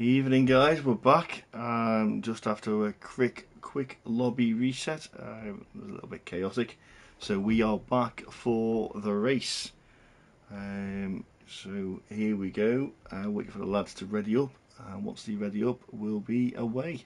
Evening, guys. We're back. Just after a quick lobby reset. It was a little bit chaotic, so we are back for the race. So here we go. Waiting for the lads to ready up, and once they ready up, we'll be away.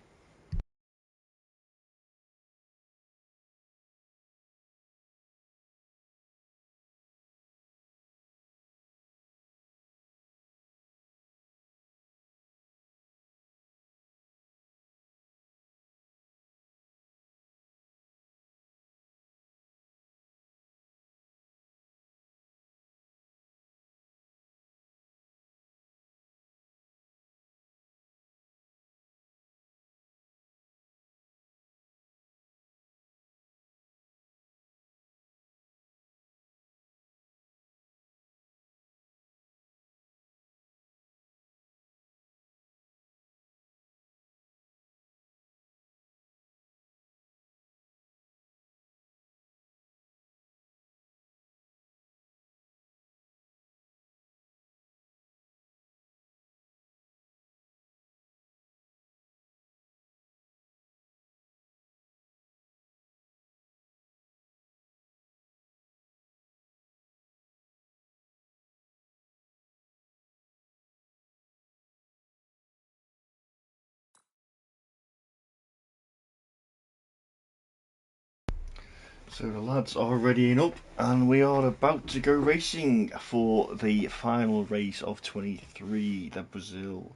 So the lads are readying up, and we are about to go racing for the final race of 23. The Brazil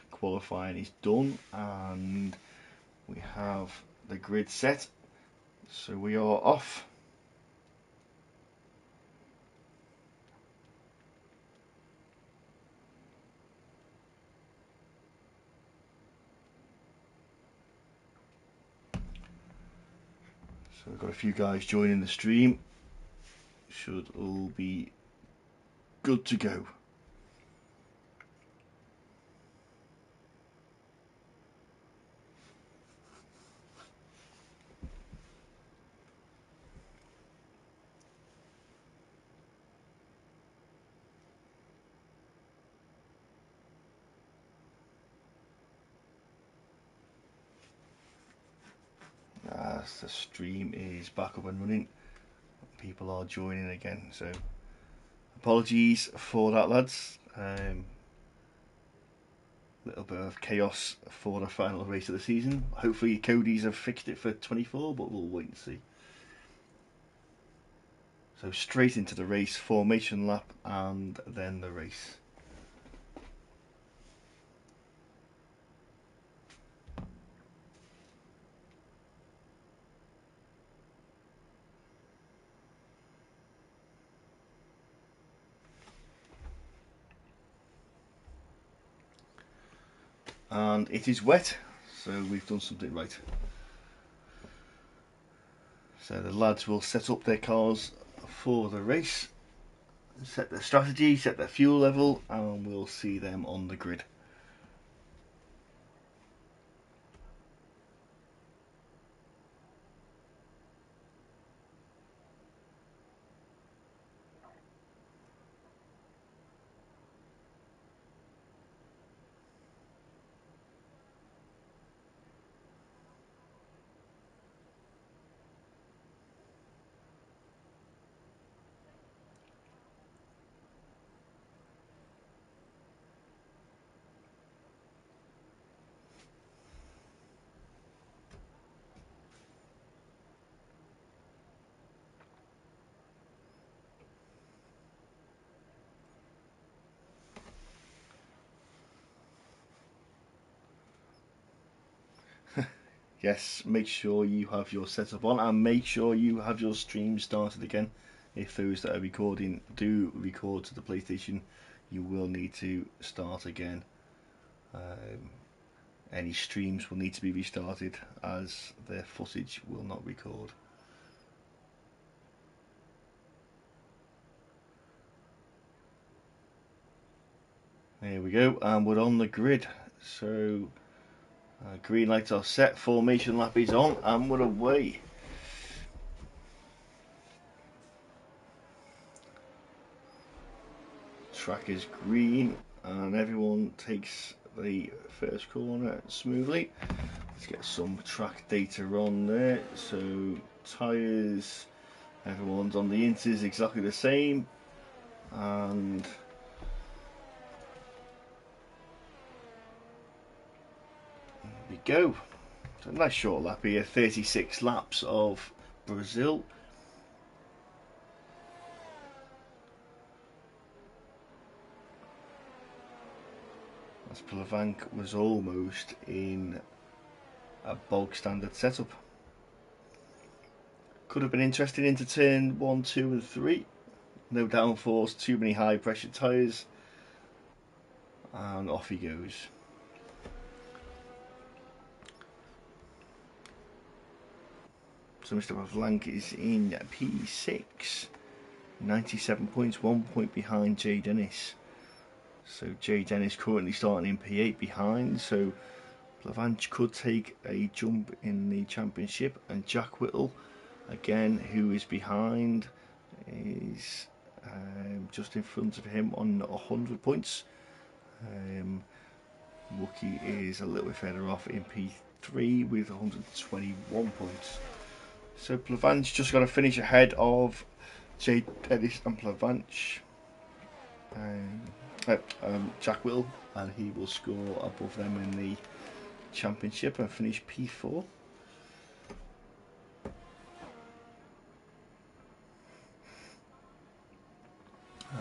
qualifying is done, and we have the grid set. So we are off. So we've got a few guys joining the stream. Should all be good to go. As the stream is back up and running, people are joining again. So apologies for that, lads. Little bit of chaos for the final race of the season. Hopefully Cody's have fixed it for 24, but we'll wait and see. So straight into the race, formation lap, and then the race. And it is wet, so we've done something right. So the lads will set up their cars for the race, set their strategy, set their fuel level, and we'll see them on the grid. Yes, make sure you have your setup on, and make sure you have your stream started again. If those that are recording do record to the PlayStation, you will need to start again. Any streams will need to be restarted, as their footage will not record. There we go, and we're on the grid. So green lights are set, formation lap is on, and we're away. Track is green, and everyone takes the first corner smoothly. Let's get some track data on there. So tyres, everyone's on the inters exactly the same, and there we go. So a nice short lap here, 36 laps of Brazil. As Plavanc was almost in a bog standard setup. Could have been interesting into turn 1, 2 and 3. No downforce, too many high pressure tyres, and off he goes. So Mr. Plavanc is in P6, 97 points, 1 point behind Jay Dennis. So Jay Dennis currently starting in P8 behind, so Plavanc could take a jump in the championship, and Jack Whittle, again, who is behind, is just in front of him on 100 points. Wookie is a little bit further off in P3 with 121 points. So Plavanc just got to finish ahead of Jay Dennis and Plavanc. Jack Whittle, and he will score above them in the championship and finish P4.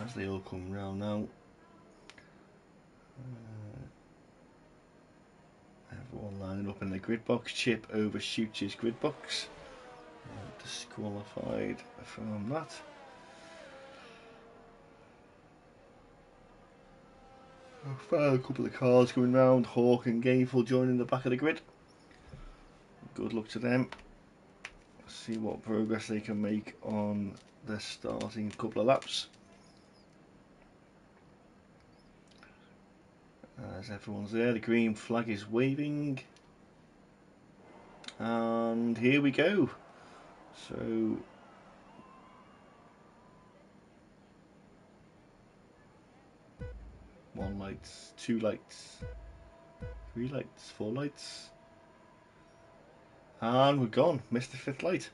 As they all come round now, everyone lining up in the grid box. Chip overshoots his grid box, disqualified from that. A couple of cars going round. Hawk and Gameful joining the back of the grid. Good luck to them. See what progress they can make on the starting couple of laps. As everyone's there, the green flag is waving. And here we go. So one lights, two lights, three lights, four lights, and we're gone. Missed the fifth light,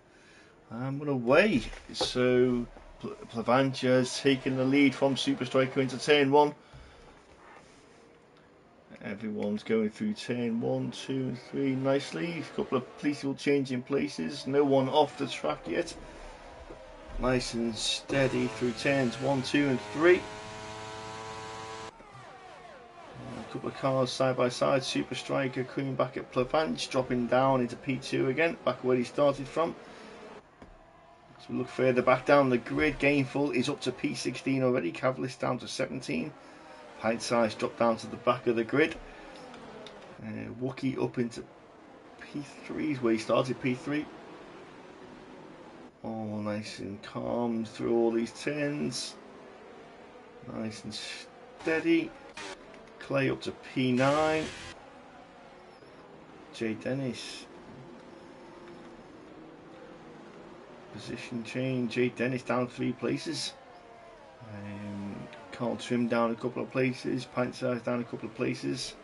and we're away. So Plavanc has taken the lead from Super Striker into turn 1. Everyone's going through turn 1, 2 and 3 nicely. A couple of people changing places. No one off the track yet. Nice and steady through turns 1, 2 and 3. A couple of cars side by side. Super Striker coming back at Plavanc, dropping down into P2 again, back where he started from. So we look further back down the grid. Gameful is up to P16 already. Cavalis down to 17. Pint size dropped down to the back of the grid. Wookie up into P3 is where he started, P3. All nice and calm through all these turns. Nice and steady. Clay up to P9. Jay Dennis. Position change. Jay Dennis down 3 places. Carl Trim down a couple of places. Pint size down a couple of places.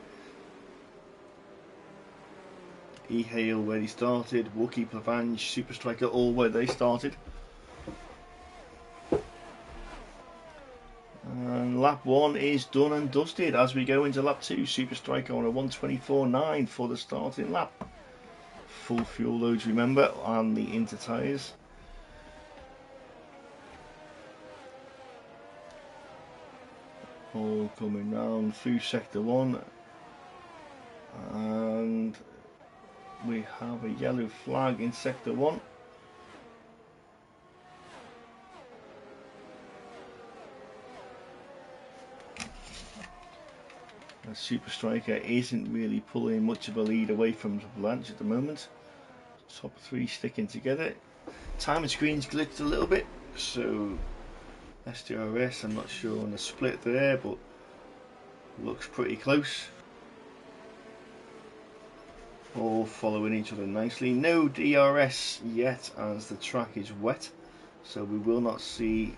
E-Hale where he started. Wookie, Plavanc, Super Striker all where they started. And lap 1 is done and dusted as we go into lap 2. Super Striker on a 124.9 for the starting lap. Full fuel loads, remember, on the inter tyres. All coming round through sector 1, and we have a yellow flag in sector 1. The Super Striker isn't really pulling much of a lead away from the Plavanc at the moment. Top 3 sticking together. Timing screen's glitched a little bit, so CDR S, I'm not sure on the split there, but looks pretty close. All following each other nicely. No DRS yet as the track is wet, so we will not see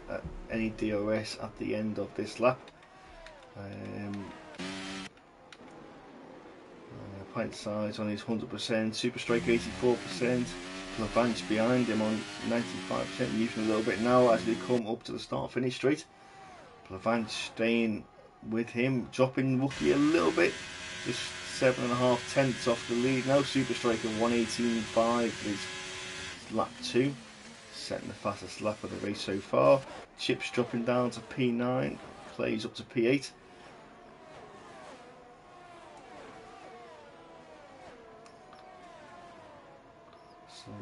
any DRS at the end of this lap. pint size on his 100%, Super Striker 84%, Lavanch behind him on 95%, using a little bit now as they come up to the start finish straight. Lavanch staying with him, dropping Wookie a little bit, just 7.5 tenths off the lead now. Super Striker 118.5 is lap 2, setting the fastest lap of the race so far. Chip's dropping down to P9, Clay's up to P8. So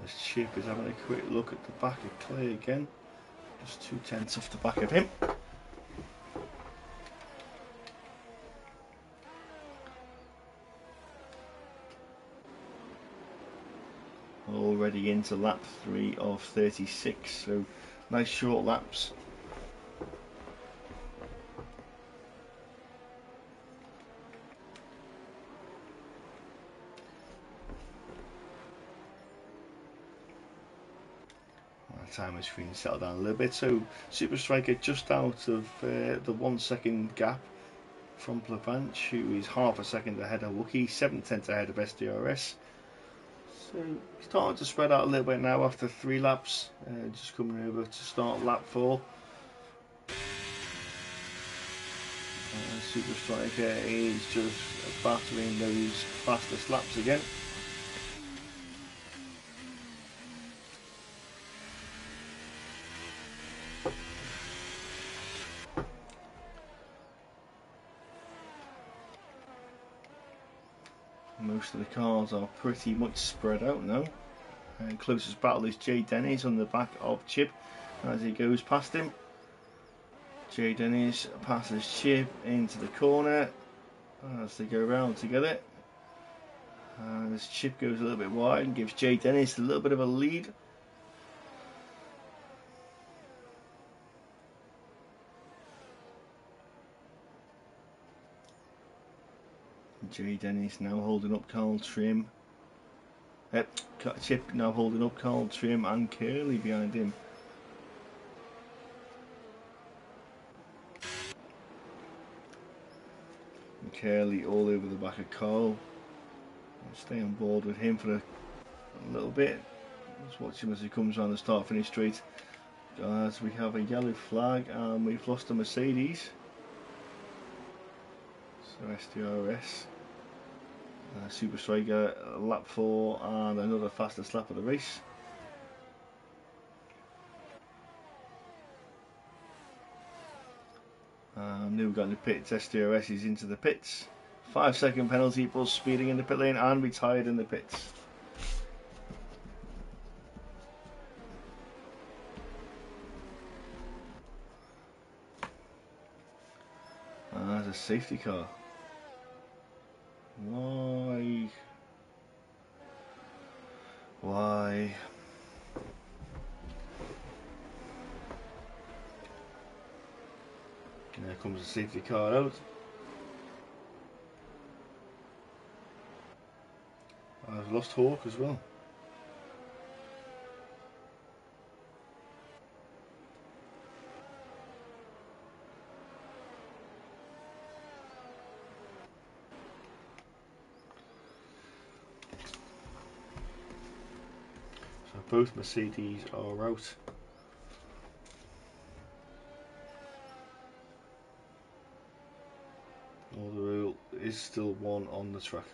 as Chip is having a quick look at the back of Clay again, just 2 tenths off the back of him. Already into lap 3 of 36, so nice short laps. Time is screen settled down a little bit, so Super Striker just out of the 1 second gap from Plavanch, who is half a second ahead of Wookie, 7 tenths ahead of SDRS. So starting to spread out a little bit now after 3 laps, just coming over to start lap 4. Super Striker is just battering those fastest laps again. Most of the cars are pretty much spread out now. Closest battle is Jay Dennis on the back of Chip as he goes past him. Jay Dennis passes Chip into the corner as they go round together. As Chip goes a little bit wide and gives Jay Dennis a little bit of a lead. Jay Dennis now holding up Carl Trim. Chip now holding up Carl Trim and Curly behind him. And Curly all over the back of Carl. I'll stay on board with him for a little bit. Let's watch him as he comes around the start finish straight. As we have a yellow flag and we've lost a Mercedes. So SDRS. Super Striker lap 4 and another fastest lap of the race. New got in the pits, SDRS is into the pits. 5 second penalty for speeding in the pit lane and retired in the pits. There's a safety car. Why? Why? And there comes the safety car out. I've lost Hawk as well. So both Mercedes are out. Although there is still one on the track.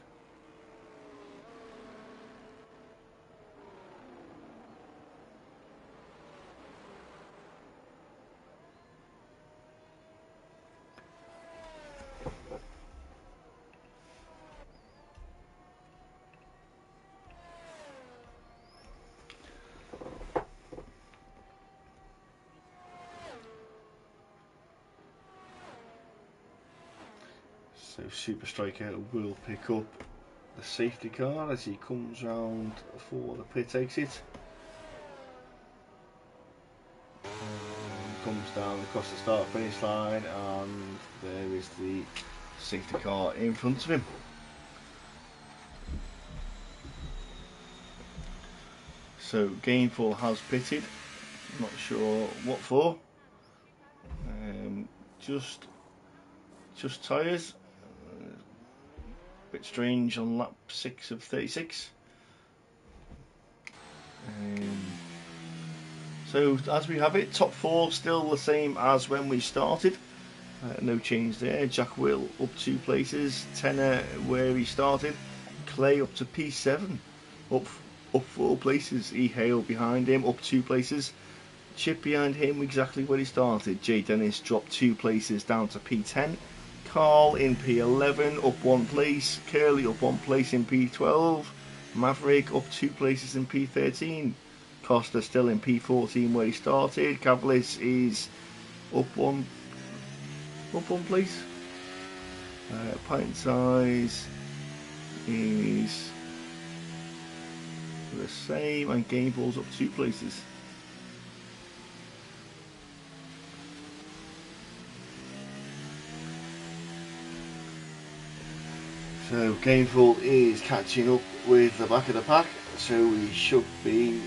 So Super Striker will pick up the safety car as he comes round for the pit exit. Comes down across the start finish line and there is the safety car in front of him. So Gainful has pitted. Not sure what for. Just tyres. Bit strange on lap 6 of 36. So as we have it, top 4 still the same as when we started. No change there. Jack Will up 2 places. Tenner where he started. Clay up to P7, up 4 places. E Hale behind him, up 2 places. Chip behind him exactly where he started. Jay Dennis dropped 2 places down to P10. Carl in P11, up 1 place. Curly up 1 place in P12. Maverick up 2 places in P13. Costa still in P14 where he started. Cavalis is up one place. Pint size is the same, and Game Ball's up 2 places. So Gameful is catching up with the back of the pack, so we should be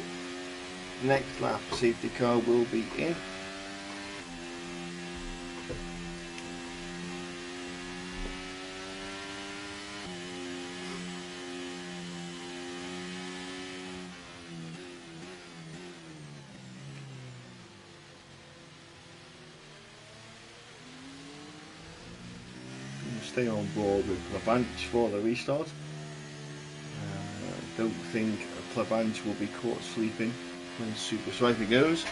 next lap. Safety car will be in. Stay on board with Plavanch for the restart. Don't think Plavanch will be caught sleeping when Super Striker goes.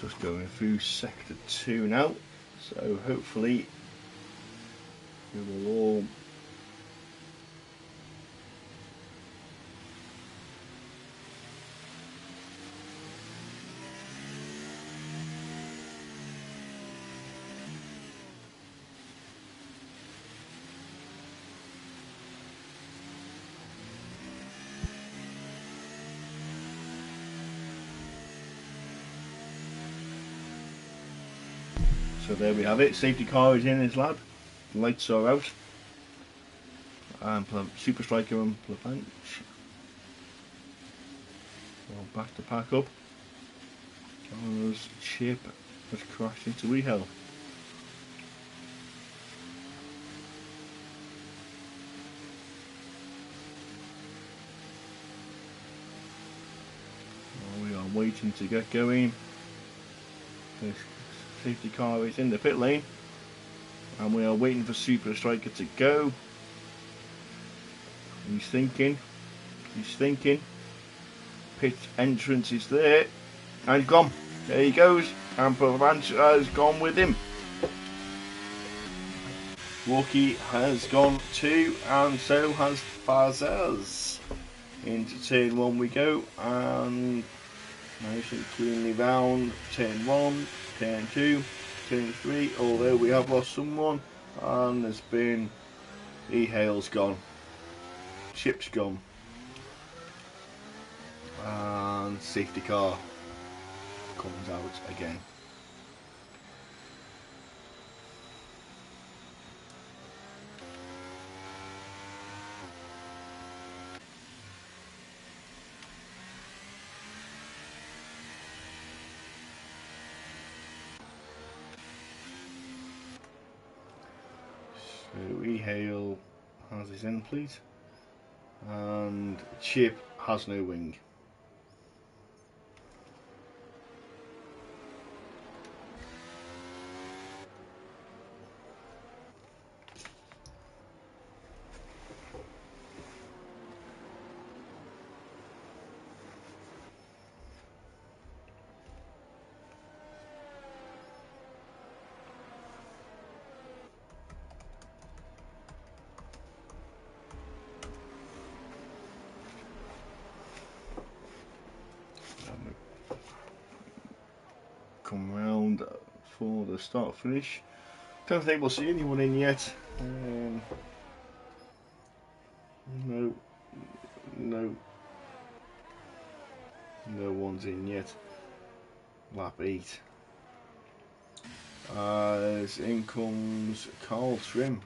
Just going through sector 2 now, so hopefully we will all So there we have it. Safety car is in his lab. Lights are out. And Super Striker and Plavanch. Well, back to pack up. As Chip has crashed into Ehel. Well, we are waiting to get going. This safety car is in the pit lane, and we are waiting for Super Striker to go. He's thinking. Pit entrance is there, and he's gone. There he goes, and Plavanch has gone with him. Walkie has gone too, and so has Fazaz. Into turn 1 we go, and nice and cleanly round. Turn 1, turn 2, turn 3, although we have lost someone, and there's been E-Hale's gone, Chip's gone, and safety car comes out again. So E-Hale has his end plate, and Chip has no wing. come round for the start finish. Don't think we'll see anyone in yet. No, no, no one's in yet. Lap 8. As in comes Carl Trim.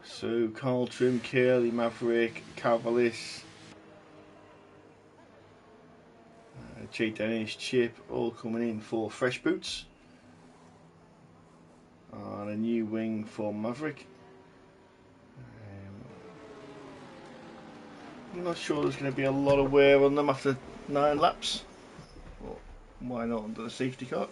So Carl Trim, Curly, Maverick, Cavalis, Jay Dennis, Chip, all coming in for fresh boots. And a new wing for Maverick. I'm not sure there's going to be a lot of wear on them after 9 laps. But why not under the safety car?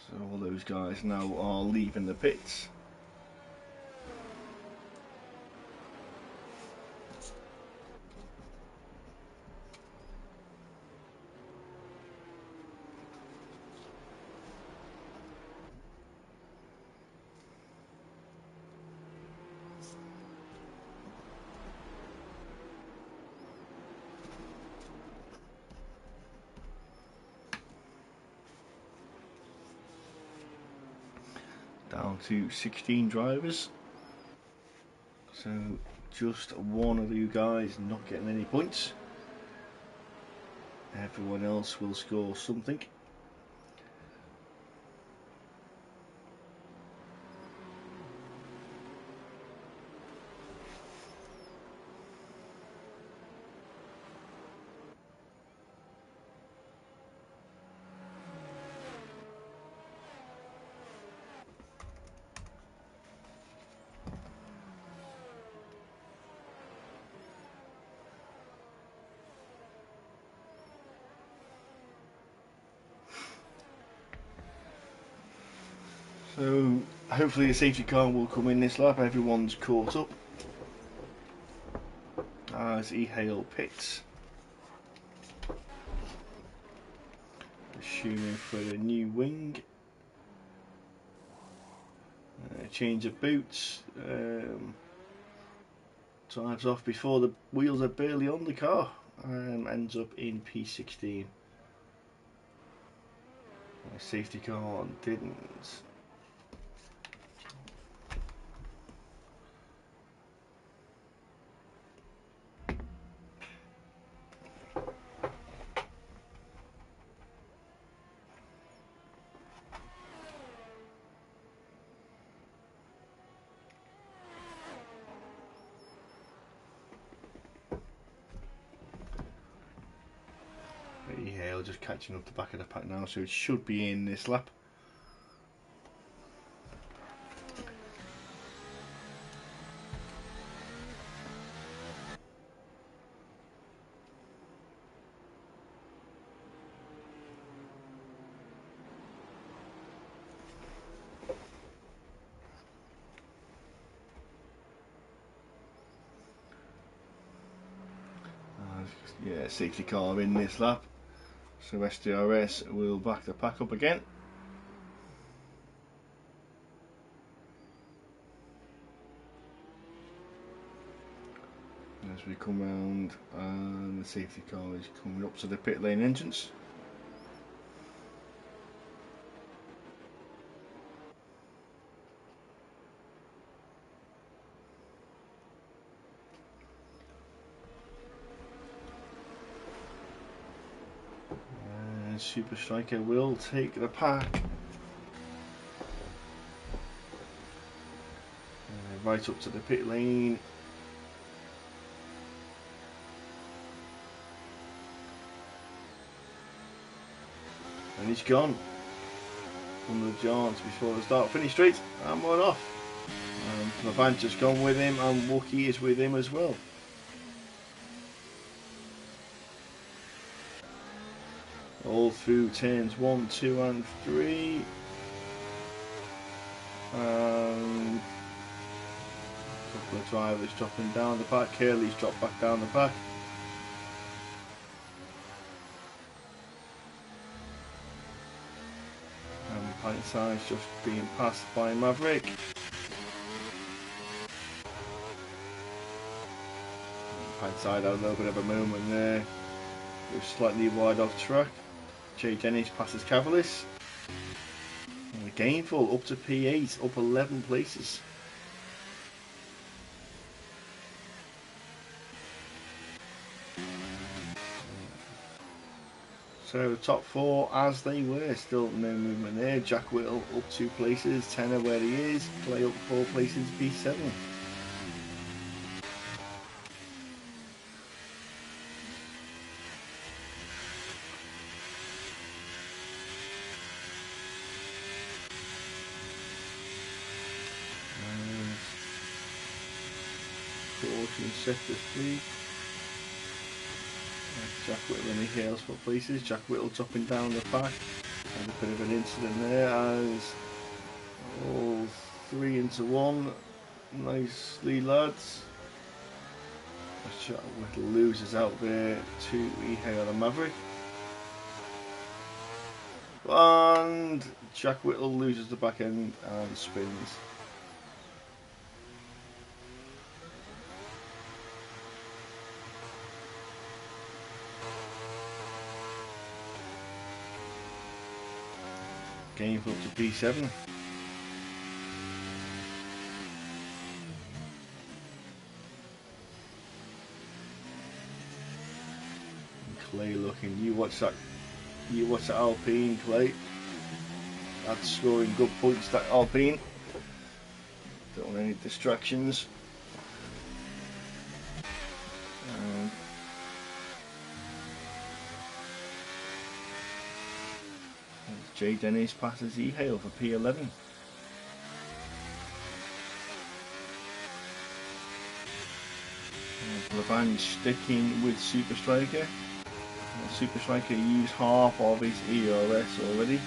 So all those guys now are leaving the pits. Down to 16 drivers. So just one of you guys not getting any points. Everyone else will score something. So hopefully the safety car will come in this lap. Everyone's caught up as E-Hail pits, assuming for the new wing. Change of boots, drives off before the wheels are barely on the car, ends up in P16. Safety car didn't. E-Hail just catching up the back of the pack now, so it should be in this lap. Yeah, safety car in this lap, so SDRS will back the pack up again. As we come round, and the safety car is coming up to the pit lane entrance. Super Striker will take the pack right up to the pit lane. And he's gone from the Giants before the start finish straight and one off. Levanter's gone with him and Wookie is with him as well. All through turns 1, 2 and 3. A couple of drivers dropping down the back. Curly's dropped back down the back. And Pint Size just being passed by Maverick. inside had a little bit of a moment there. It was slightly wide off track. Jay Dennis passes Cavalis. And Gainful up to P8, up 11 places. So top four as they were, still no movement there. Jack Whittle up 2 places, Tenor where he is, Clay up 4 places, P7. Caution sector 3. Jack Whittle and he hails for places. Jack Whittle dropping down the pack. And a bit of an incident there as all 3 into 1. Nicely, lads. Jack Whittle loses out there to Ehale and Maverick. And Jack Whittle loses the back end and spins. Gainful to P7. Clay looking. You watch that Alpine, Clay. That's scoring good points, that Alpine. Don't want any distractions. Jay Dennis passes Ehale for P11. Levan sticking with Super Striker. Super Striker used half of his ERS already.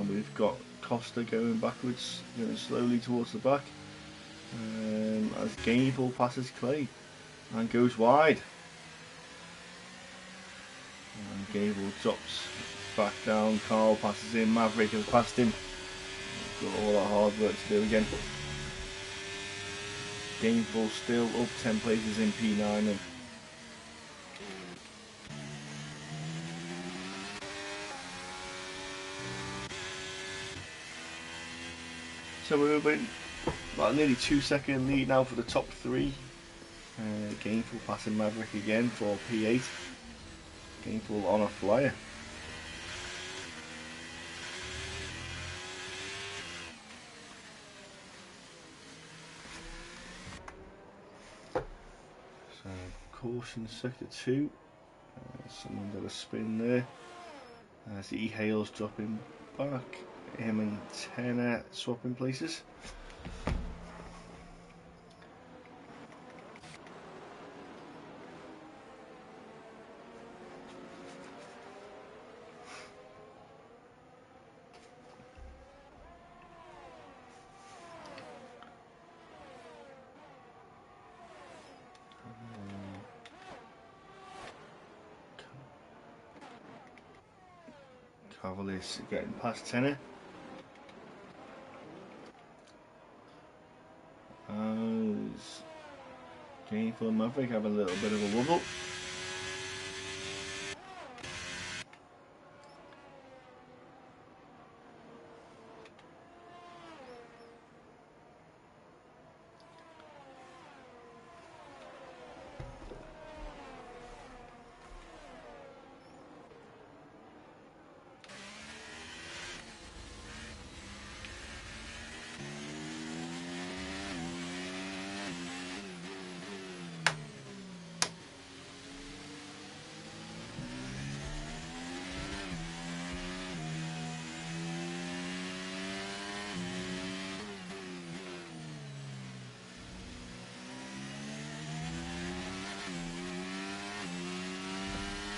We've got Costa going backwards, going slowly towards the back. As Gainful passes Clay and goes wide. And Gable drops back down. Carl passes in. Maverick has passed him. Got all that hard work to do again. Gainful still up 10 places in P9. And so we're about nearly 2-second lead now for the top 3. Gainful passing Maverick again for P8. Gainful on a flyer. So caution sector 2. Someone got a spin there. As Ehale's dropping back. Him and Tenor swapping places. Cavaliers getting past Tenor. As Gainful and Maverick have a little bit of a wobble.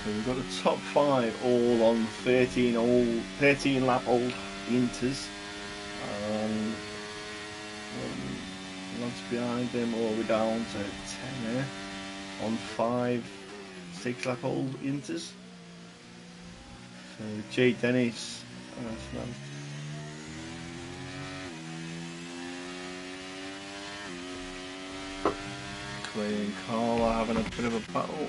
So we've got the top 5 all on 13 lap old Inters. Lads behind them all the way down to Tenor on 6 lap old Inters. So Jay Dennis, Clay and Carl are having a bit of a battle.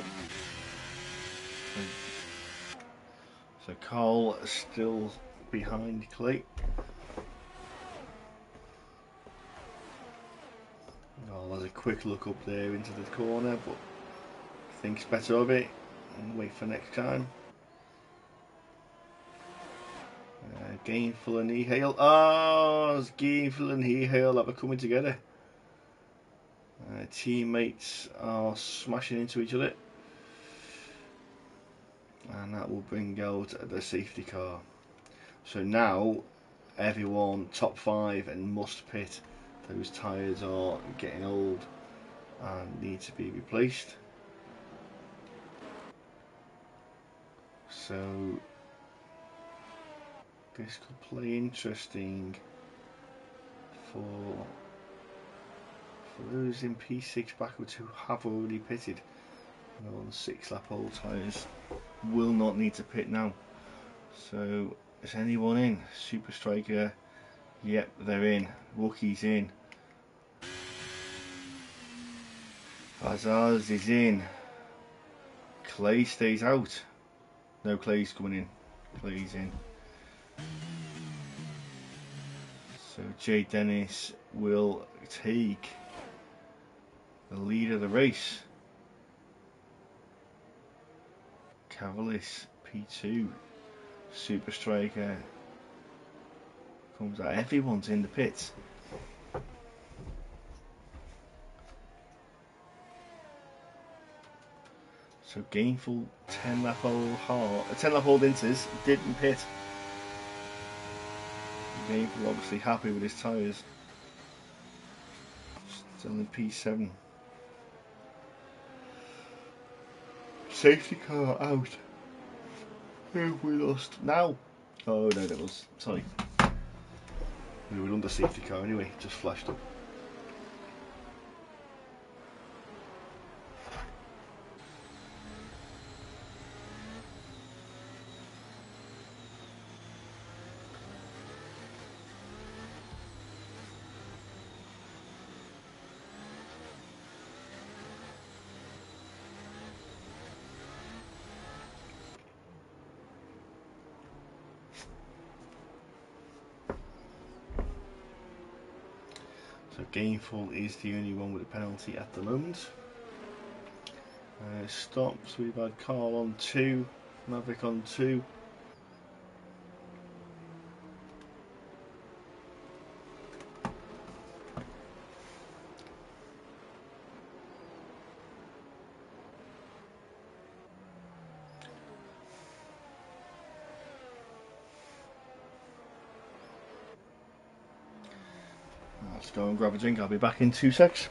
So Carl is still behind Clay. Oh, there's a quick look up there into the corner, but thinks better of it and wait for next time. Gainful and Ehale. Oh, it's Gainful and Ehale that are coming together. Teammates are smashing into each other. And that will bring out the safety car. So now everyone top 5 and must pit. Those tyres are getting old and need to be replaced. So this could play interesting for those in P6 backwards who have already pitted. On 6-lap old tyres will not need to pit now. So is anyone in? Super Striker, yep, they're in. Rookie's in. Vazaz is in. Clay stays out. No, Clay's coming in. Clay's in. So Jay Dennis will take the lead of the race. Cavalis P2. Super Striker comes out. Everyone's in the pits. So Gainful 10-lap old Inters didn't pit. Gainful obviously happy with his tyres. Still in P7. Safety car out. Who we lost now? Oh no, that was, sorry. We were under safety car anyway, just flashed up. So Gainful is the only one with a penalty at the moment. Stops, we've had Carl on 2, Maverick on 2. Let's go and grab a drink, I'll be back in 2 secs.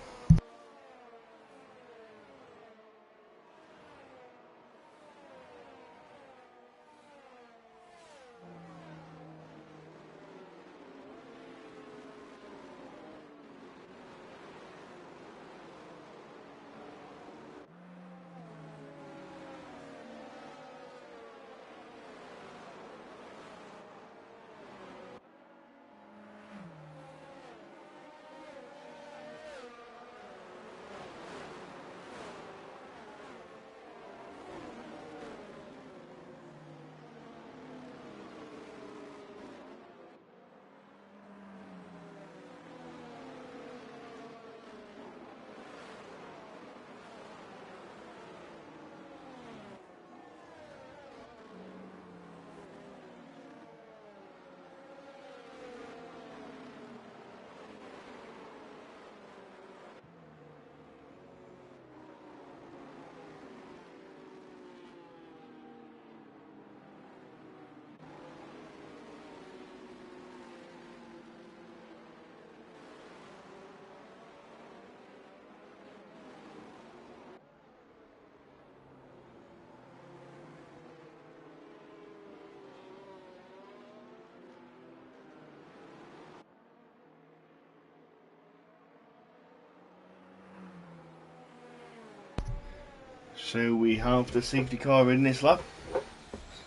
So we have the safety car in this lap.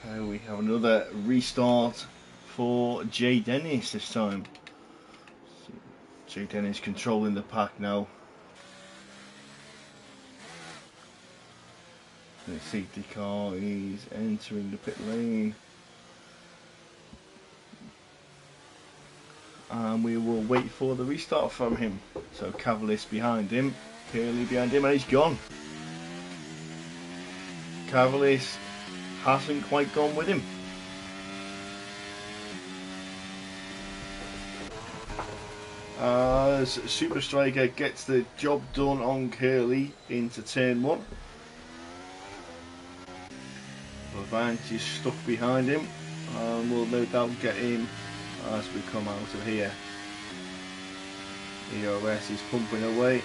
So we have another restart for Jay Dennis this time. So Jay Dennis controlling the pack now. The safety car is entering the pit lane. And we will wait for the restart from him. So Cavallis behind him, Curly behind him, and he's gone. Cavallis hasn't quite gone with him. As Super Striker gets the job done on Curly into turn 1. Vavanch is stuck behind him and will no doubt get him as we come out of here. ERS is pumping away.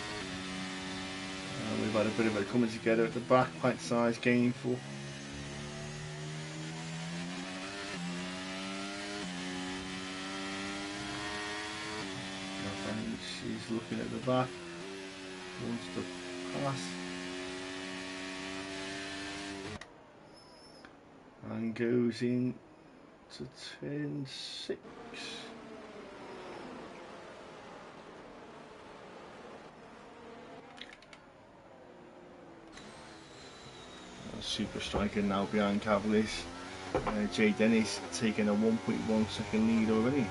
We've had a bit of a coming together at the back, pint size gainful. She's looking at the back, wants to pass, and goes in to turn 6. Super Striker now behind Cavallis. Jay Dennis taking a 1.1 second lead already.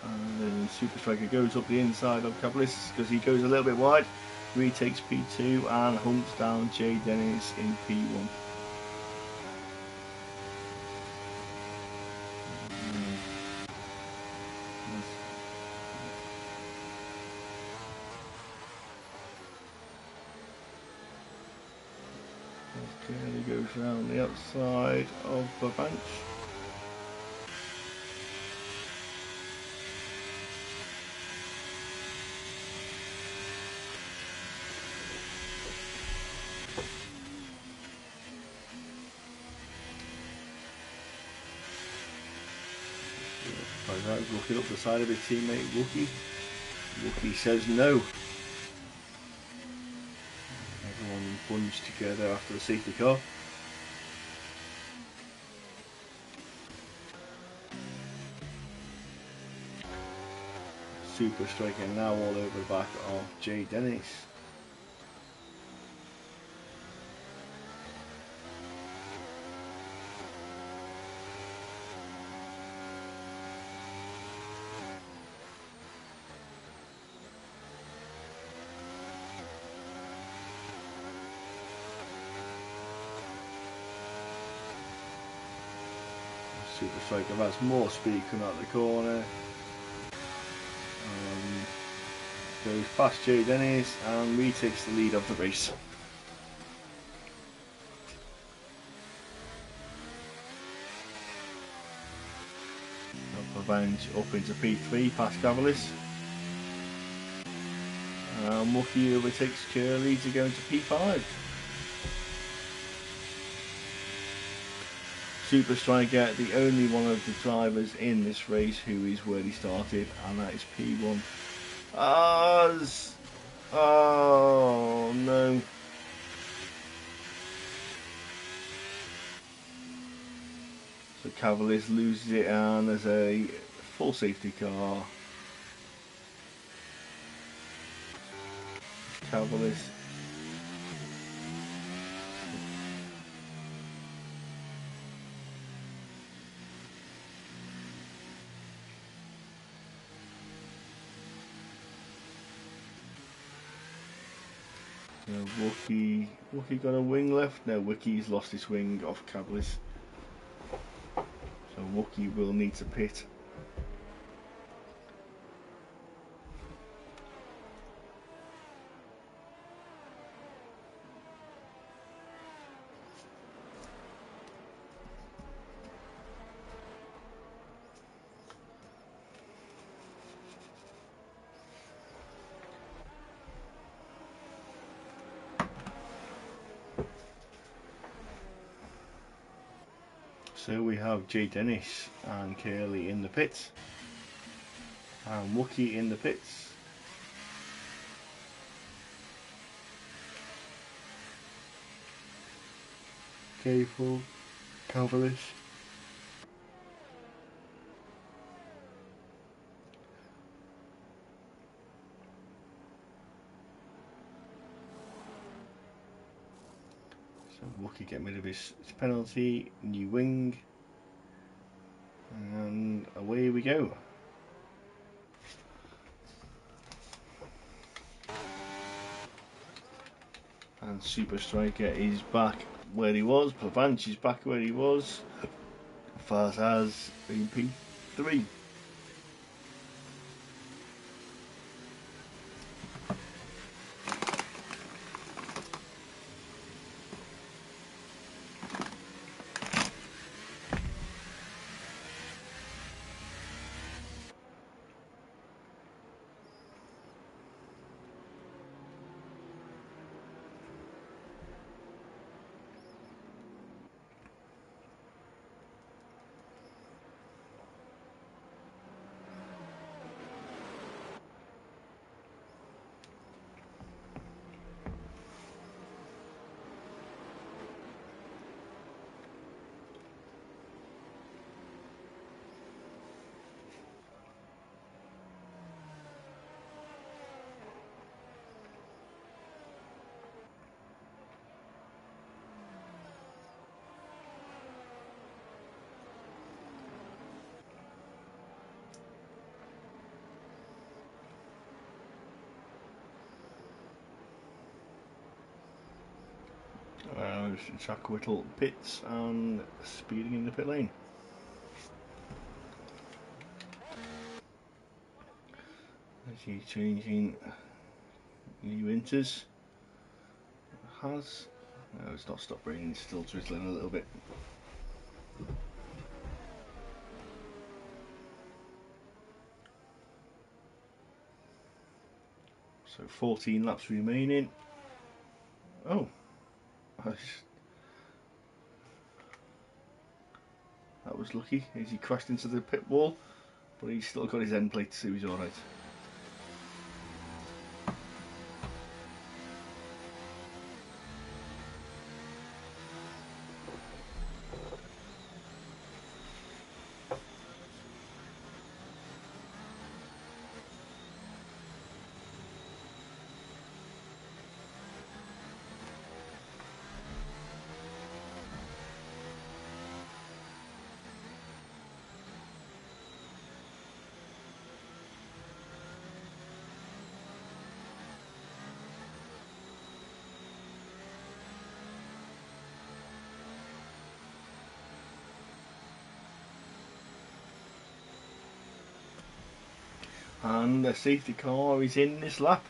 And then Super Striker goes up the inside of Cavallis because he goes a little bit wide. Retakes P2 and humps down Jay Dennis in P1. He goes round the outside of the bench. Looking up the side of his teammate Wookie. Wookie says no. Everyone bunched together after the safety car. Super Striker now all over the back of Jay Dennis. Super Striker has more speed coming out of the corner. Goes past Jay Dennis and retakes the lead of the race. Revenge up into P3 past Cavallis. Wookie overtakes Curly to go into P5. Super Striker, the only one of the drivers in this race who is where he started, and that is P1. Oh no. So Cavallis loses it and there's a full safety car. Cavallis. Wookie got a wing left. No, Wookie's lost his wing off Cavallis. So Wookie will need to pit. So we have Jay Dennis and Curly in the pits, and Wookie in the pits. Careful, Cavallis. So Wookie getting rid of his penalty, new wing, and away we go. And Super Striker is back where he was, Pavanch is back where he was, Faz in P3. Chuck Whittle pits and speeding in the pit lane. As he's changing new inters. No, it's not stopped raining, it's still drizzling a little bit. So 14 laps remaining. Oh, that was lucky as he crashed into the pit wall, but he's still got his end plate, so he's alright. And the safety car is in this lap.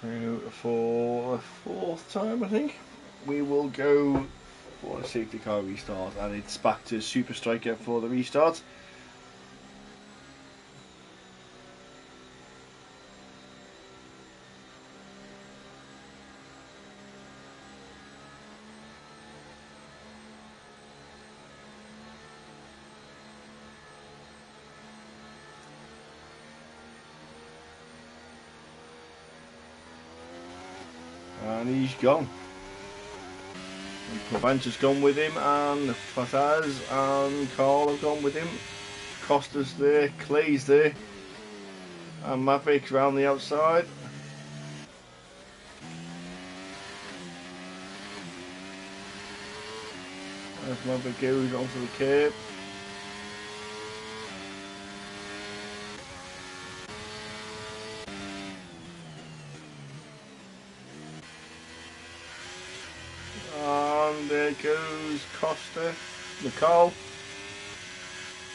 So for the fourth time I think, we will go for a safety car restart, and it's back to Super Striker for the restart. And he's gone. Pavanch has gone with him, and Fataz and Carl have gone with him. Costa's there, Clay's there, and Mavic around the outside. As Mavic goes onto the curb. And there goes Costa, Nicole.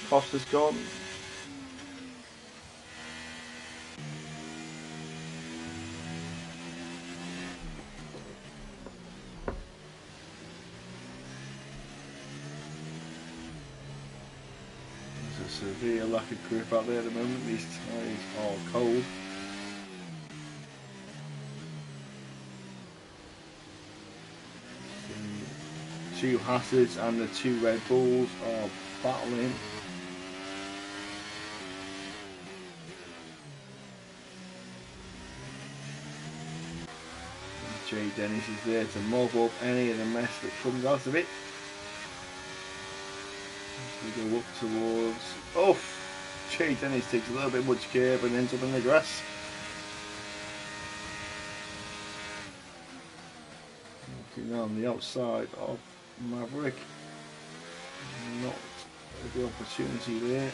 Costa's gone. There's a severe lack of grip out there at the moment. These tyres are cold. Two Hazards and the two Red Bulls are battling. Jay Dennis is there to mop up any of the mess that comes out of it. As we go up towards... Oh! Jay Dennis takes a little bit much curb and ends up in the grass. looking on the outside of Maverick. Not the opportunity there.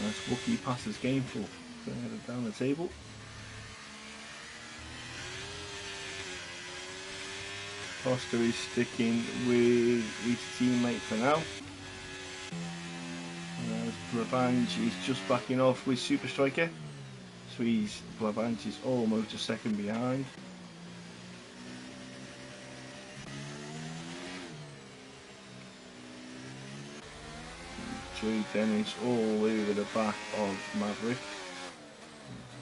As Wookie passes Gameful further down the table. Costa is sticking with his teammate for now. Blavange is just backing off with Super Striker. So Blavange is almost a second behind. Jay Dennis all over the back of Maverick.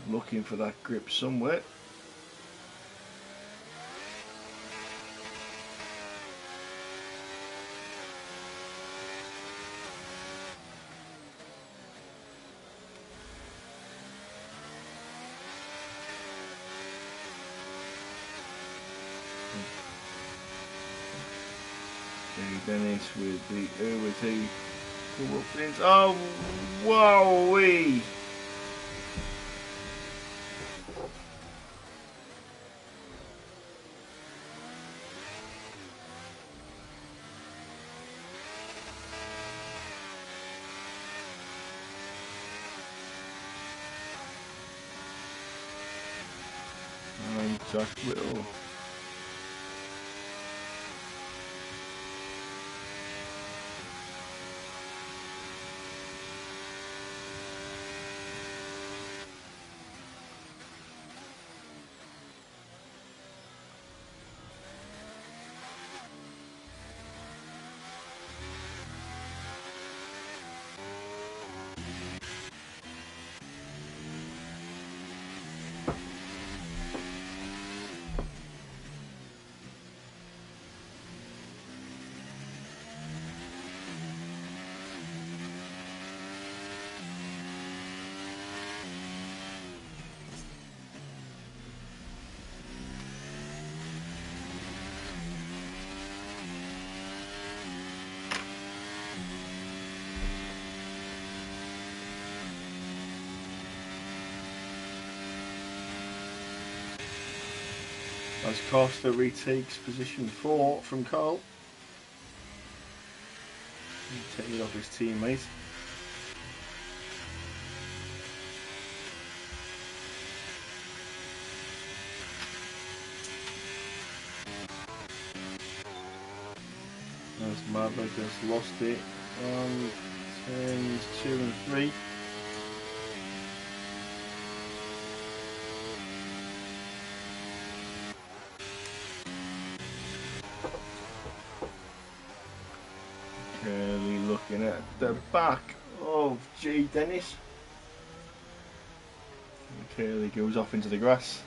Looking for that grip somewhere. Dennis with the overtake. Oh, wowee! And Jack Whittle. As Costa retakes position 4 from Carl. Taking off his teammate. As Maverick has lost it on turns 2 and 3. Curly looking at the back of Jay Dennis. And Curly goes off into the grass.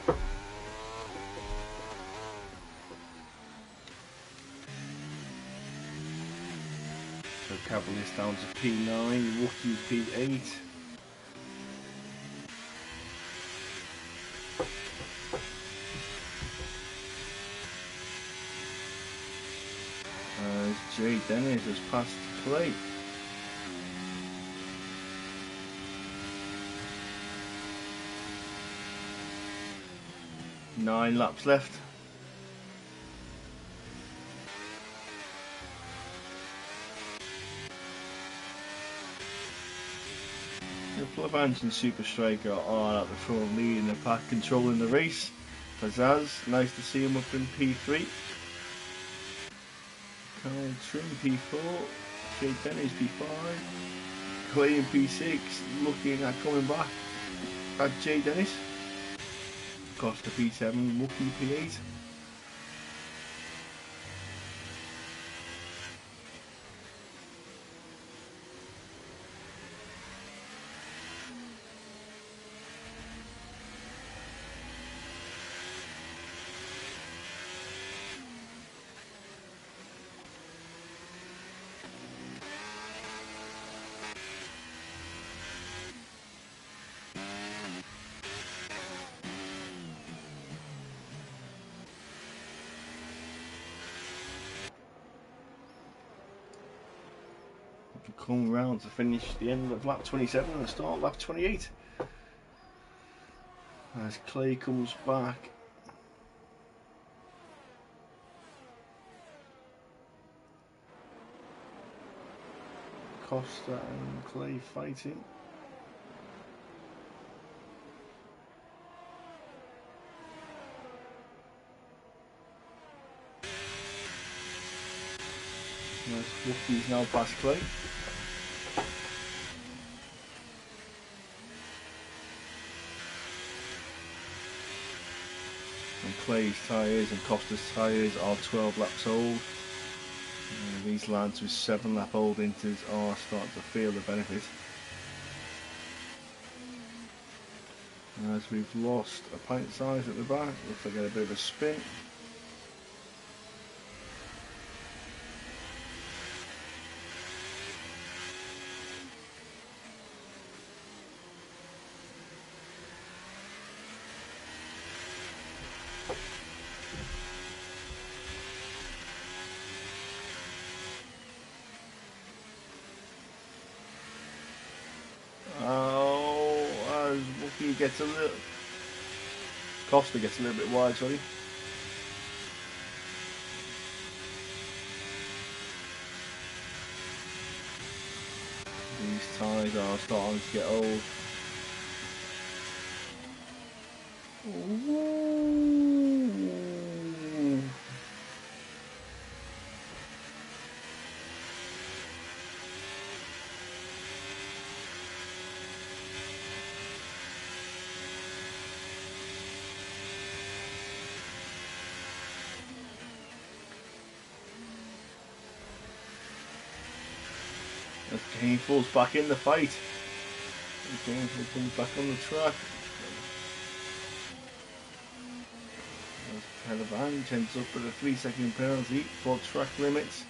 So Cavaliers down to P9, Rookie P8. Jay Dennis has passed the plate. Nine laps left. The Blavange and Super Striker are at the front, leading the pack, controlling the race. Fazaz, nice to see him up in P3. Carl Trim P4, Jay Dennis P5, Clay in P6, looking at coming back at Jay Dennis. Costa P7, Wookie P8. come round to finish the end of lap 27 and the start of lap 28. As Clay comes back. Costa and Clay fighting. Wookie's now past Clay. And Clay's tyres and Costa's tyres are 12 laps old. These lads with 7 lap old inters are starting to feel the benefit. As we've lost a pint size at the back, looks like I get a bit of a spin. Gets a little. Costa gets a little bit wide, sorry. These tyres are starting to get old. Ooh. As Gainful's back in the fight. Gainful comes back on the track. As Caravan ends up with a 3-second penalty for track limits.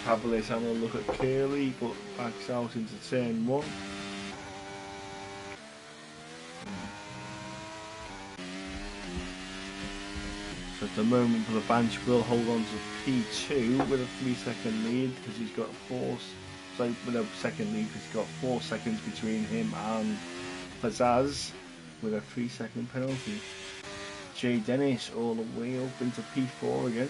Cavaliers having a look at Curly, but backs out into turn 1. So at the moment, the bench will hold on to P2 with a 3-second lead because he's got 4. So with a second lead because he's got 4 seconds between him and Pizzazz with a 3-second penalty. Jay Dennis all the way up into P4 again.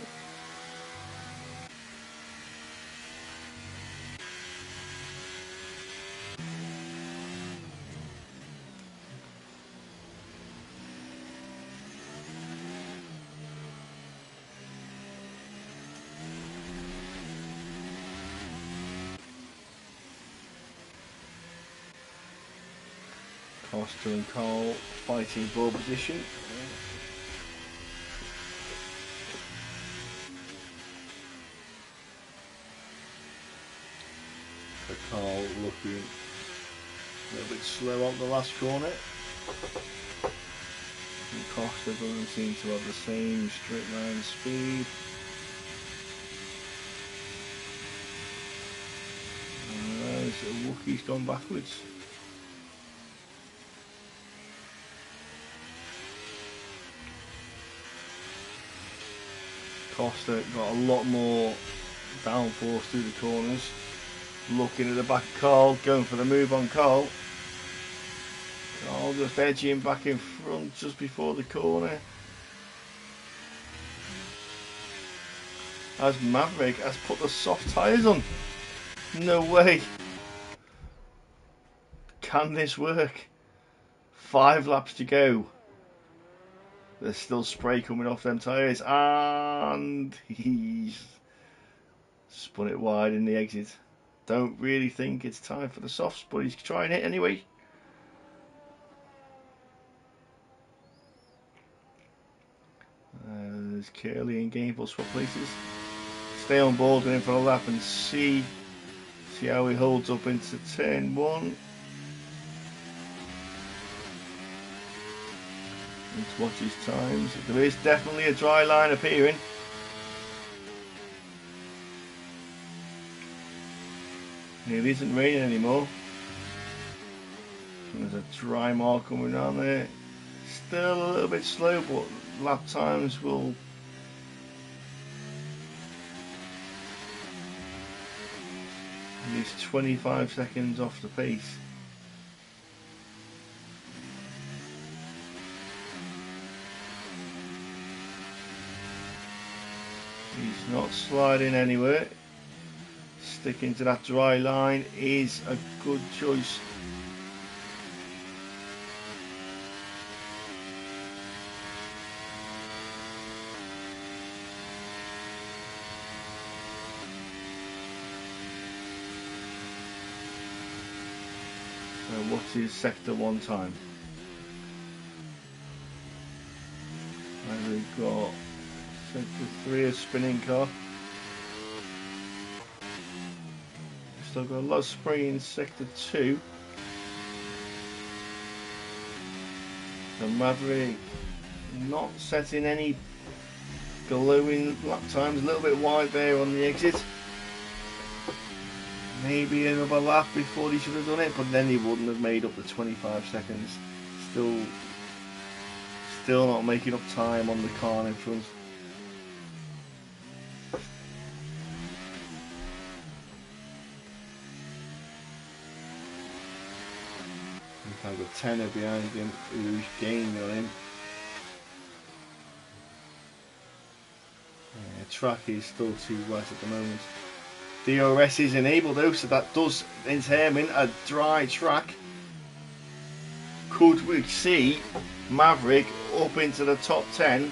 Costa and Cole fighting ball position. So Carl looking a little bit slow on the last corner. And Costa doesn't seem to have the same straight line speed. So Wookie's gone backwards. Costa got a lot more downforce through the corners. Looking at the back of Carl, going for the move on Carl. Carl just edging back in front just before the corner. As Maverick has put the soft tyres on. No way. Can this work? 5 laps to go. There's still spray coming off them tyres, and he's spun it wide in the exit. Don't really think it's time for the softs, but he's trying it anyway. There's Curly and Gameful swap places. Stay on board and in for a lap and see how he holds up into turn 1. Let's watch his times. There is definitely a dry line appearing. It isn't raining anymore. There's a dry mark coming down there. Still a little bit slow, but lap times will he's 25 seconds off the pace. He's not sliding anywhere. Sticking to that dry line is a good choice. So what's his sector 1 time? And we've got sector 3, a spinning car. Still got a lot of spray in sector 2. The Maverick not setting any glowing lap times, a little bit wide there on the exit. Maybe another lap before he should have done it, but then he wouldn't have made up the 25 seconds. Still not making up time on the car in front. I've got 10 behind him who's gaining on him. Yeah, track is still too wet at the moment. DRS is enabled though, so that does determine a dry track. Could we see Maverick up into the top 10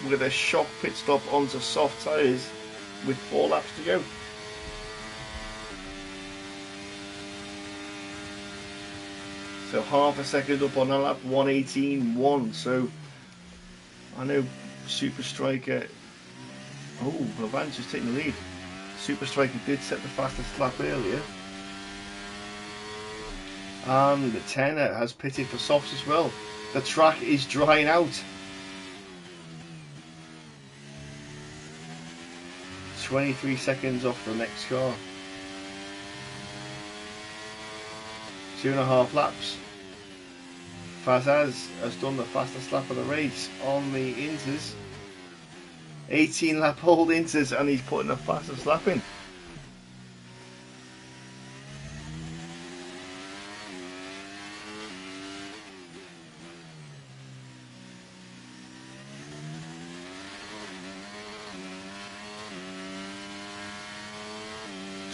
with a shock pit stop onto soft tyres with 4 laps to go? So half a second up on a lap, 1:18.1. So I know Super Striker. Oh, Lavan's just taking the lead. Super Striker did set the fastest lap earlier. And the Tenor has pitted for softs as well. The track is drying out. 23 seconds off the next car. 2.5 laps. Fazaz has done the fastest lap of the race on the Inters. 18 lap old Inters, and he's putting the fastest lap in.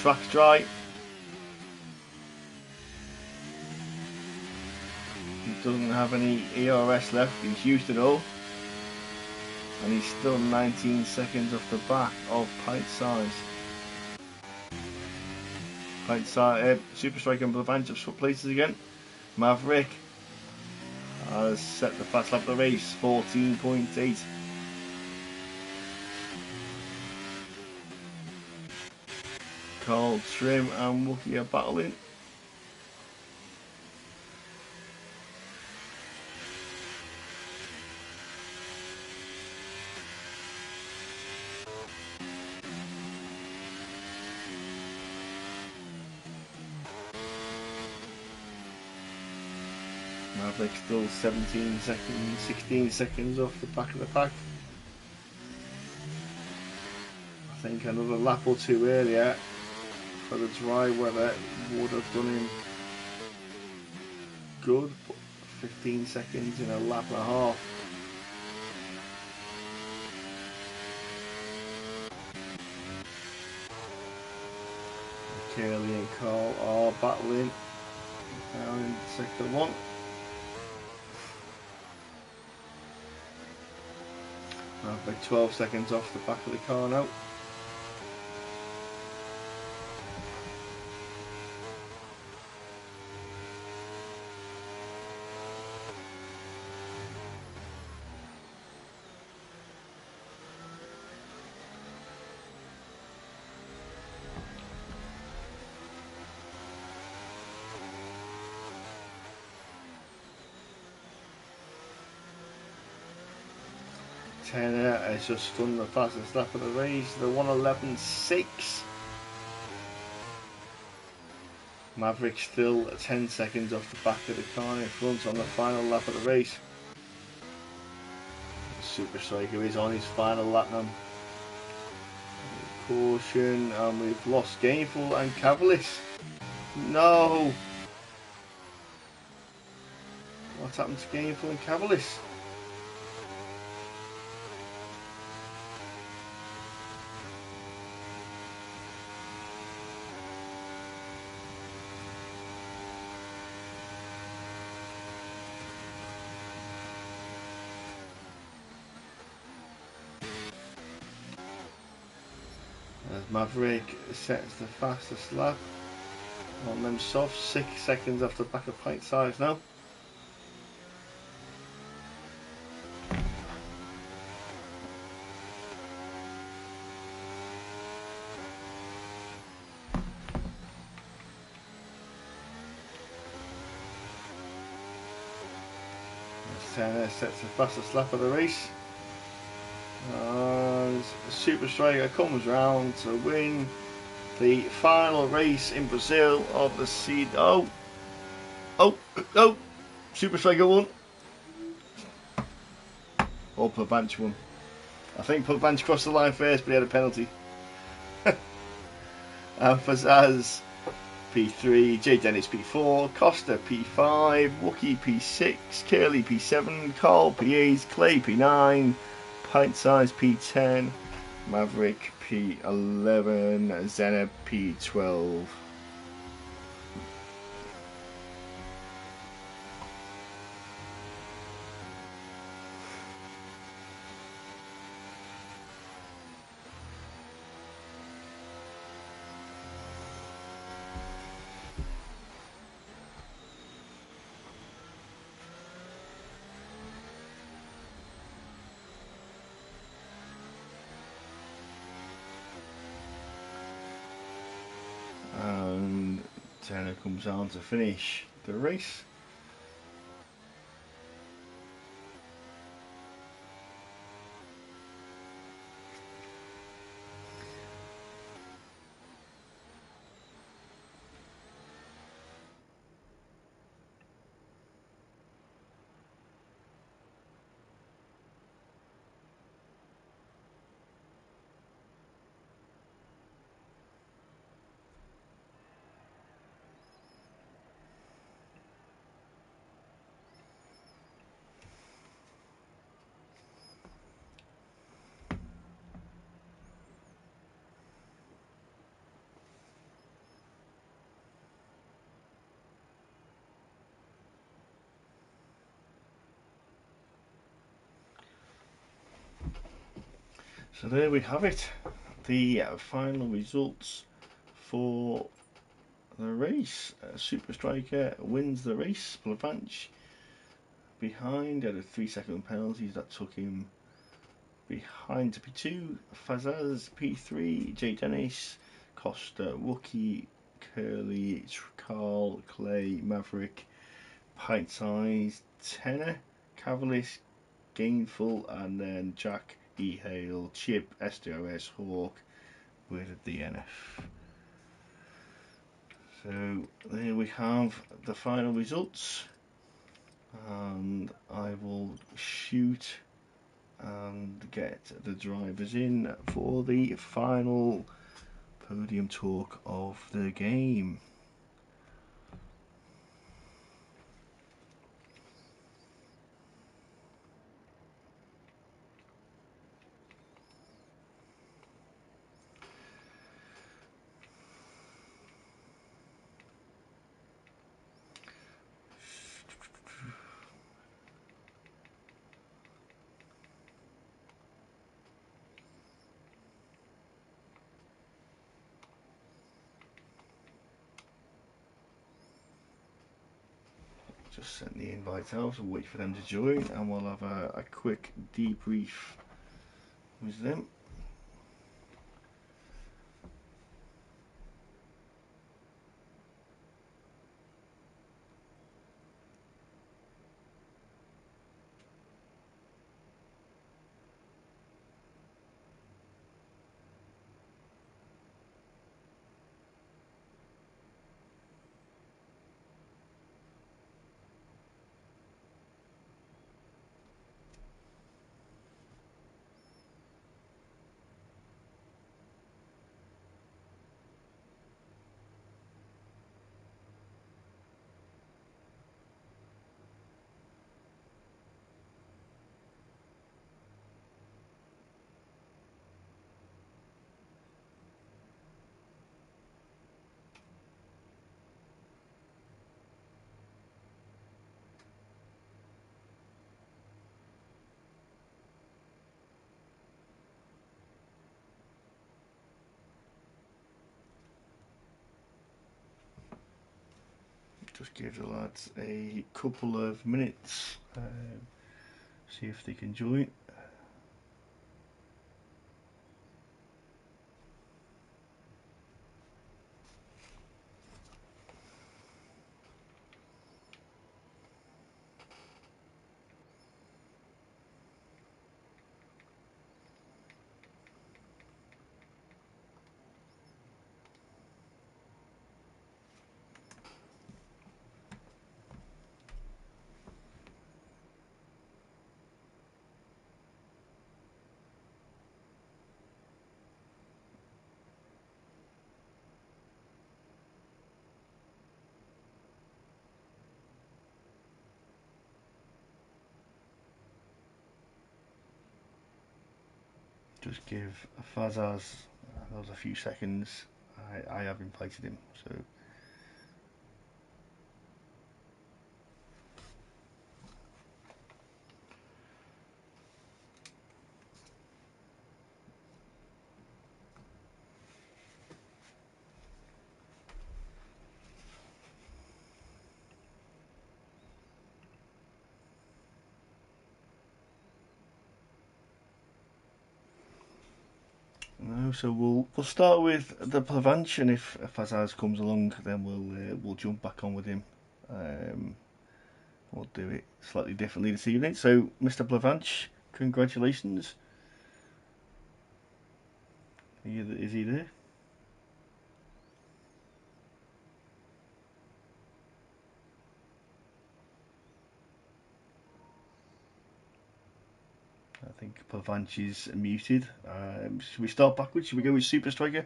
Track's dry. Doesn't have any ERS left, he's used it all, and he's still 19 seconds off the back of Pint Size. Pint Size, Super Striker and Blavanch have swapped places again. Maverick has set the fast lap of the race, 14.8. Carl Trim and Wookie are battling. Maverick still 17 seconds, 16 seconds off the back of the pack. I think another lap or two earlier for the dry weather would have done him good, but 15 seconds in a lap and a half. Curly and Carl are battling down in sector 1. About 12 seconds off the back of the car now. Tenner has just done the fastest lap of the race, the 1:11.6. Maverick still 10 seconds off the back of the car in front on the final lap of the race. Super Striker is on his final lap now. Caution, and we've lost Gainful and Cavalis. No! What's happened to Gainful and Cavalis? As Maverick sets the fastest lap on them soft, 6 seconds off the back of Pint Size now. Tenner sets the fastest lap of the race. And Super Striker comes round to win the final race in Brazil of the seed. Oh! Super Striker won. Or Purbanch won. I think Purbanch crossed the line first, but he had a penalty. And Fazaz P3, J Dennis P4, Costa P5, Wookie P6, Curly P7, Carl P8, Clay P9, Pint Size P10, Maverick P11, Zenna P12. And Tenner comes on to finish the race. So there we have it, the final results for the race. Super Striker wins the race. Plavanch behind, had a 3-second penalty that took him behind to P2. Fazaz P3, J Dennis, Costa, Wookie, Curly, Carl, Clay, Maverick, Pint Size, Tenner, Cavalis, Gainful, and then Jack, E-Hale, Chip, SDRS, Hawk with a DNF. So there we have the final results, and I will shoot and get the drivers in for the final podium talk of the game. Just send the invites out and wait for them to join, and we'll have a quick debrief with them. Just give the lads a couple of minutes. See if they can join. Just give Fazaz those a few seconds. I have invited him, so. No, so we'll start with the Plavanch, and if Fazaz comes along, then we'll jump back on with him. We'll do it slightly differently this evening. So, Mr. Plavanch, congratulations. Is he there? I think Plavanch is muted. Should we start backwards? Should we go with Super Striker?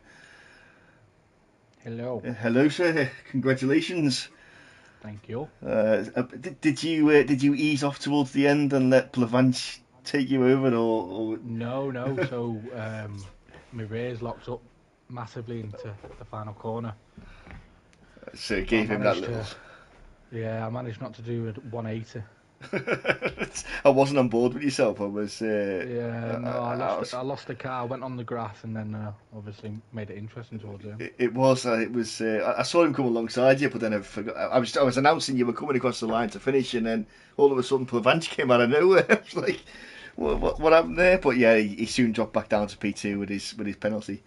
Hello. Hello, sir. Congratulations. Thank you. Did you ease off towards the end and let Plavanch take you over, or? No. So my rear's locked up massively into the final corner. So it gave him that little. Yeah, I managed not to do a 180. I wasn't on board with yourself. I was. I lost the car. I went on the grass and then obviously made it interesting towards him. It was. I saw him come alongside you, but then I forgot. I was announcing you were coming across the line to finish, and then all of a sudden Plavanch came out of nowhere. I was like, what happened there? But yeah, he soon dropped back down to P2 with his penalty.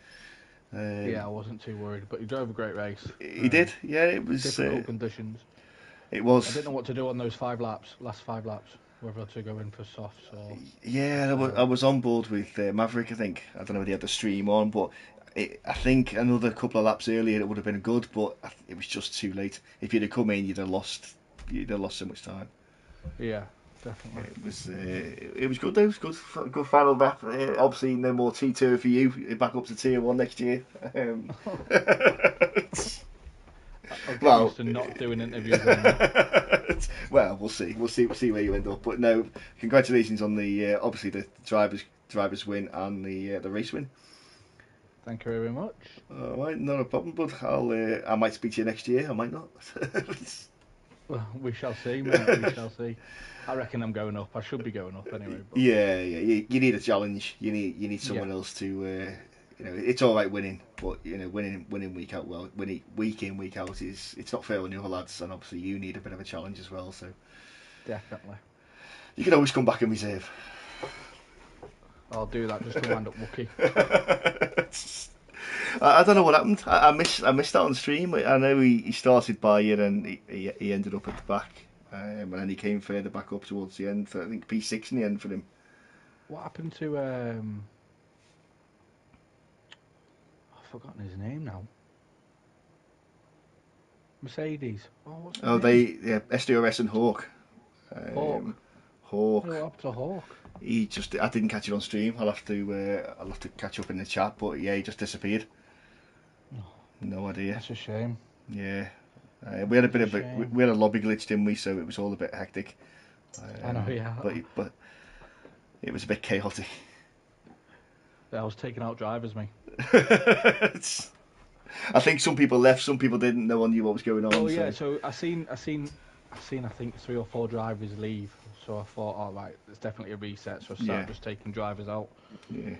Yeah, I wasn't too worried, but he drove a great race. He did. Yeah, it was difficult conditions. It was. I didn't know what to do on those last 5 laps, whether to go in for softs or. Yeah, I was on board with Maverick. I think I don't know whether he had the stream on, but I think another couple of laps earlier it would have been good, but it was just too late. If you'd have come in, you'd have lost so much time. Yeah, definitely. It was good though. It was good final lap. Obviously, no more T2 for you. Back up to Tier 1 next year. I'm well, used to not doing interviews anymore. Well, we'll see where you end up. But no, congratulations on the obviously the drivers win and the race win. Thank you very much. All right, not a problem. But I might speak to you next year. I might not. Well, we shall see, mate. We shall see. I reckon I'm going up. I should be going up anyway. But. Yeah. You need a challenge. You need someone else to. It's all right winning, but winning week out, winning week in week out it's not fair on the other lads, and obviously you need a bit of a challenge as well. So definitely, you can always come back and reserve. I'll do that just to wind up Wookie. I don't know what happened. I missed that on stream. I know he started by you and he ended up at the back, and then he came further back up towards the end. I think P6 in the end for him. What happened to? I've forgotten his name now. Mercedes. SDRS and Hawk. Hawk. What happened to Hawk? I didn't catch it on stream. I'll have to catch up in the chat. But yeah, he just disappeared. Oh, no idea. That's a shame. Yeah, we had we had a lobby glitch, didn't we? So it was all a bit hectic. I know, yeah. But it was a bit chaotic. I was taking out drivers, mate. I think some people left, some people didn't. No one knew what was going on. Oh yeah, so I seen I think 3 or 4 drivers leave. So I thought, all right, it's definitely a reset. So I started just taking drivers out. Yeah,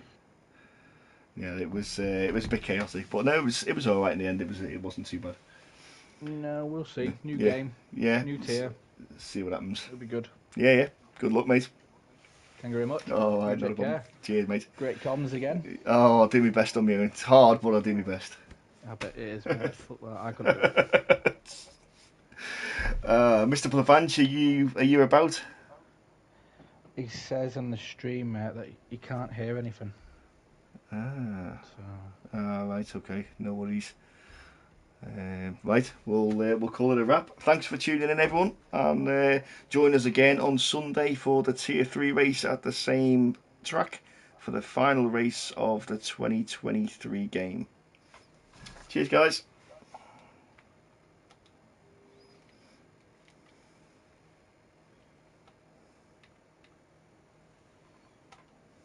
it was a bit chaotic, but no, it was all right in the end. It wasn't too bad. No, we'll see. New Yeah, game, yeah. new tier. See what happens. It'll be good. Yeah, yeah. Good luck, mate. Thank you very much. Oh, You not a take problem. care. Cheers, mate. Great comms again. Oh, I'll do my best on my own. It's hard, but I'll do my best. I bet it is, mate. Well, I couldn't do it. Mr. Plavanch, are you about? He says on the stream, mate, that he can't hear anything. Ah, So. right, okay, no worries. Right, we'll call it a wrap. Thanks for tuning in, everyone, and join us again on Sunday for the Tier 3 race at the same track for the final race of the 2023 game. Cheers, guys.